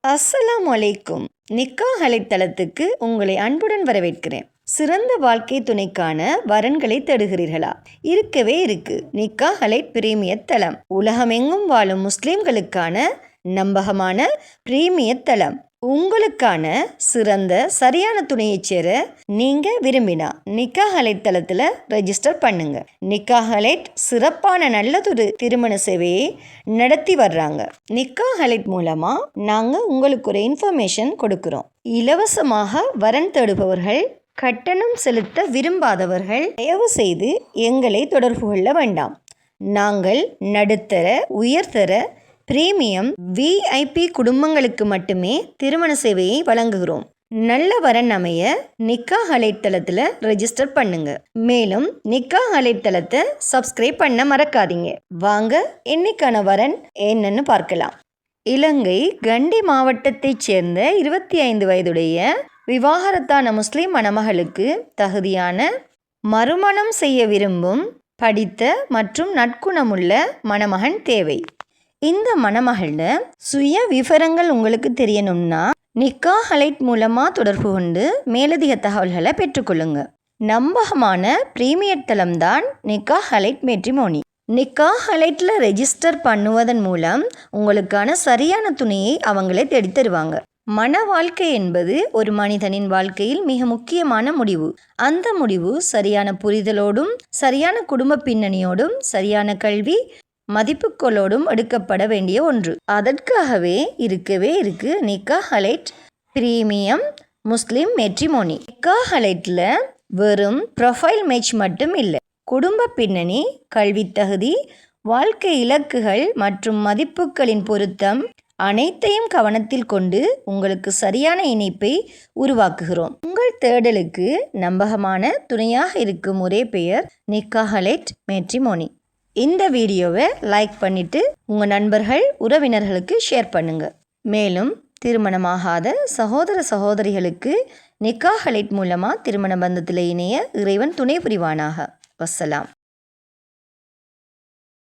அஸ்ஸலாமு அலைக்கும். நிக்காஹ் அலைத்தளத்துக்கு உங்களை அன்புடன் வரவேற்கிறேன். சிறந்த வாழ்க்கை துணைக்கான வரன்களை தேடுகிறீர்களா? இருக்கவே இருக்கு நிக்காஹ் அலை பிரீமியர் தளம். உலகமெங்கும் வாழும் முஸ்லிம்களுக்கான நம்பகமான பிரீமியர் தளம். உங்களுக்கான சிறந்த சரியான துணையை சேர நீங்க விரும்பினா நிக்காஹ் அலைத்தளத்தில் ரெஜிஸ்டர் பண்ணுங்க. நிக்காஹ் அலைட் சிறப்பான நல்லதொரு திருமண சேவையை நடத்தி வர்றாங்க. நிக்காஹ் அலைட் மூலமா நாங்க உங்களுக்கு ஒரு இன்ஃபர்மேஷன் கொடுக்கிறோம். இலவசமாக வரன் தேடுபவர்கள், கட்டணம் செலுத்த விரும்பாதவர்கள் தயவு செய்து எங்களை தொடர்பு கொள்ள வேண்டாம். நாங்கள் நடுத்தர, உயர்தர, பிரீமியம், விஐபி குடும்பங்களுக்கு மட்டுமே திருமண சேவையை வழங்குகிறோம். நல்ல வரன் அமைய நிக்காஹ் அலைத்தளத்தில் ரெஜிஸ்டர் பண்ணுங்க. மேலும் நிக்காஹ் அலைத்தளத்தை சப்ஸ்கிரைப் பண்ண மறக்காதீங்க. வாங்க இன்னைக்கான வரன் என்னன்னு பார்க்கலாம். இலங்கை கண்டி மாவட்டத்தைச் சேர்ந்த 25 வயதுடைய விவாகரத்தான முஸ்லிம் மணமகளுக்கு தகுதியான, மறுமணம் செய்ய விரும்பும், படித்த மற்றும் நற்குணமுள்ள மணமகன் தேவை. இந்த மணமகள சுய விவரங்கள் உங்களுக்கு தெரியணும்னா நிக்காஹ் அலைட் மூலமாக தொடர்பு கொண்டு மேலதிக தகவல்களை பெற்றுக்கொள்ளுங்க. நம்பகமான பிரீமியர் தளம்தான் நிக்காஹ் அலைட் மேட்ரிமோனி. நிக்காஹ் அலைட்டில் ரெஜிஸ்டர் பண்ணுவதன் மூலம் உங்களுக்கான சரியான துணையை அவங்களே தேடி தருவாங்க. மன வாழ்க்கை என்பது ஒரு மனிதனின் வாழ்க்கையில் மிக முக்கியமான முடிவு. அந்த முடிவு சரியான புரிதலோடும், சரியான குடும்ப பின்னணியோடும், சரியான கல்வி மதிப்புகளோடும் எடுக்கப்பட வேண்டிய ஒன்று. அதற்காகவே இருக்கவே இருக்கு நிக்காஹ் அலைட் பிரீமியம் முஸ்லிம் மேட்ரிமோனி. நிக்காஹ் அலைட்டில் வெறும் ப்ரொஃபைல் மேட்ச் மட்டும் இல்லை, குடும்ப பின்னணி, கல்வி தகுதி, வாழ்க்கை இலக்குகள் மற்றும் மதிப்புகளின் பொருத்தம் அனைத்தையும் கவனத்தில் கொண்டு உங்களுக்கு சரியான இணைப்பை உருவாக்குகிறோம். உங்கள் தேடலுக்கு நம்பகமான துணையாக இருக்கும் ஒரே பெயர் நிக்காஹ் அலைட் மேட்ரிமோனி. இந்த வீடியோவை லைக் பண்ணிவிட்டு உங்கள் நண்பர்கள், உறவினர்களுக்கு ஷேர் பண்ணுங்கள். மேலும் திருமணமாகாத சகோதர சகோதரிகளுக்கு நிக்காஹ் அலைட் மூலமாக திருமண பந்தத்தில் இணைய இறைவன் துணை புரிவானாக. வஸ்ஸலாம்.